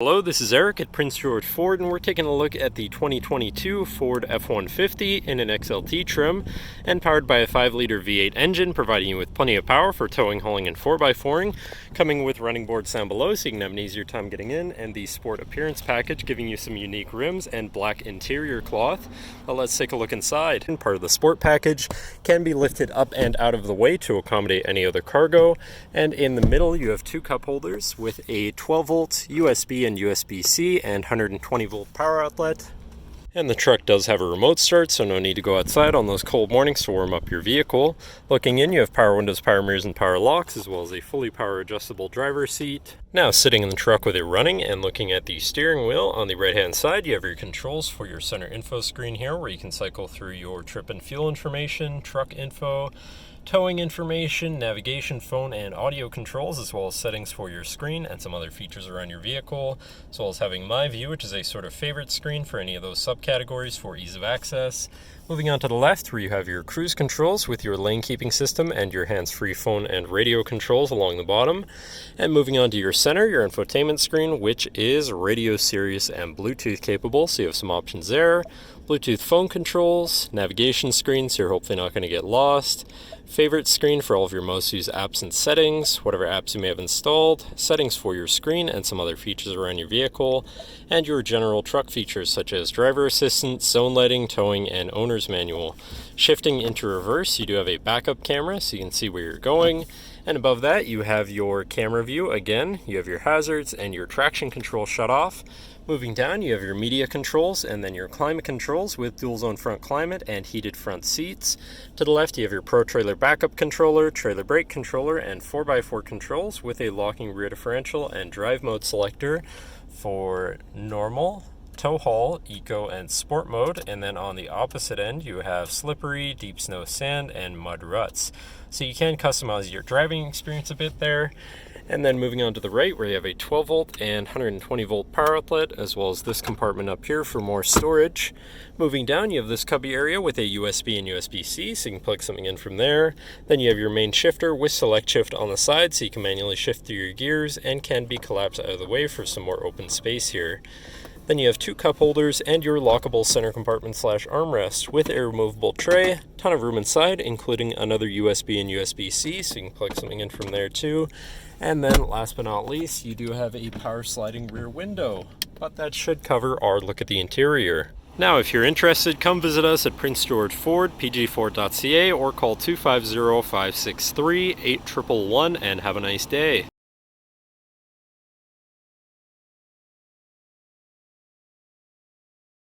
Hello, this is Eric at Prince George Ford, and we're taking a look at the 2022 Ford F-150 in an XLT trim and powered by a 5-liter V8 engine, providing you with plenty of power for towing, hauling, and 4x4ing, coming with running boards down below so you can have an easier time getting in, and the Sport Appearance Package giving you some unique rims and black interior cloth. But let's take a look inside. And part of the Sport Package can be lifted up and out of the way to accommodate any other cargo, and in the middle you have two cup holders with a 12-volt USB and USB-C and 120-volt power outlet. And the truck does have a remote start, so no need to go outside on those cold mornings to warm up your vehicle. Looking in, you have power windows, power mirrors, and power locks, as well as a fully power adjustable driver's seat. Now sitting in the truck with it running and looking at the steering wheel, on the right hand side you have your controls for your center info screen here, where you can cycle through your trip and fuel information, truck info, towing information, navigation, phone, and audio controls, as well as settings for your screen and some other features around your vehicle, as well as having My View, which is a sort of favorite screen for any of those subcategories for ease of access. Moving on to the left, where you have your cruise controls with your lane keeping system and your hands-free phone and radio controls along the bottom. And moving on to your center, your infotainment screen, which is radio, Sirius, and Bluetooth capable, so you have some options there. Bluetooth phone controls, navigation screen, so you're hopefully not going to get lost. Favorite screen for all of your most used apps and settings, whatever apps you may have installed, settings for your screen and some other features around your vehicle, and your general truck features such as driver assistance, zone lighting, towing, and owner's manual. Shifting into reverse, you do have a backup camera so you can see where you're going, and above that you have your camera view. Again, you have your hazards and your traction control shut off. Moving down, you have your media controls and then your climate controls with dual zone front climate and heated front seats. To the left, you have your Pro Trailer backup controller, trailer brake controller, and 4x4 controls with a locking rear differential and drive mode selector for normal, tow haul, eco, and sport mode. And then on the opposite end, you have slippery, deep snow, sand, and mud ruts. So you can customize your driving experience a bit there. And then moving on to the right, where you have a 12-volt and 120-volt power outlet, as well as this compartment up here for more storage. Moving down, you have this cubby area with a USB and USB-C, so you can plug something in from there. Then you have your main shifter with select shift on the side, so you can manually shift through your gears and can be collapsed out of the way for some more open space here. Then you have two cup holders and your lockable center compartment / armrest with a removable tray. Ton of room inside, including another USB and USB-C, so you can plug something in from there too. And then last but not least, you do have a power sliding rear window, but that should cover our look at the interior. Now, if you're interested, come visit us at Prince George Ford, pgford.ca, or call 250-563-8111 and have a nice day.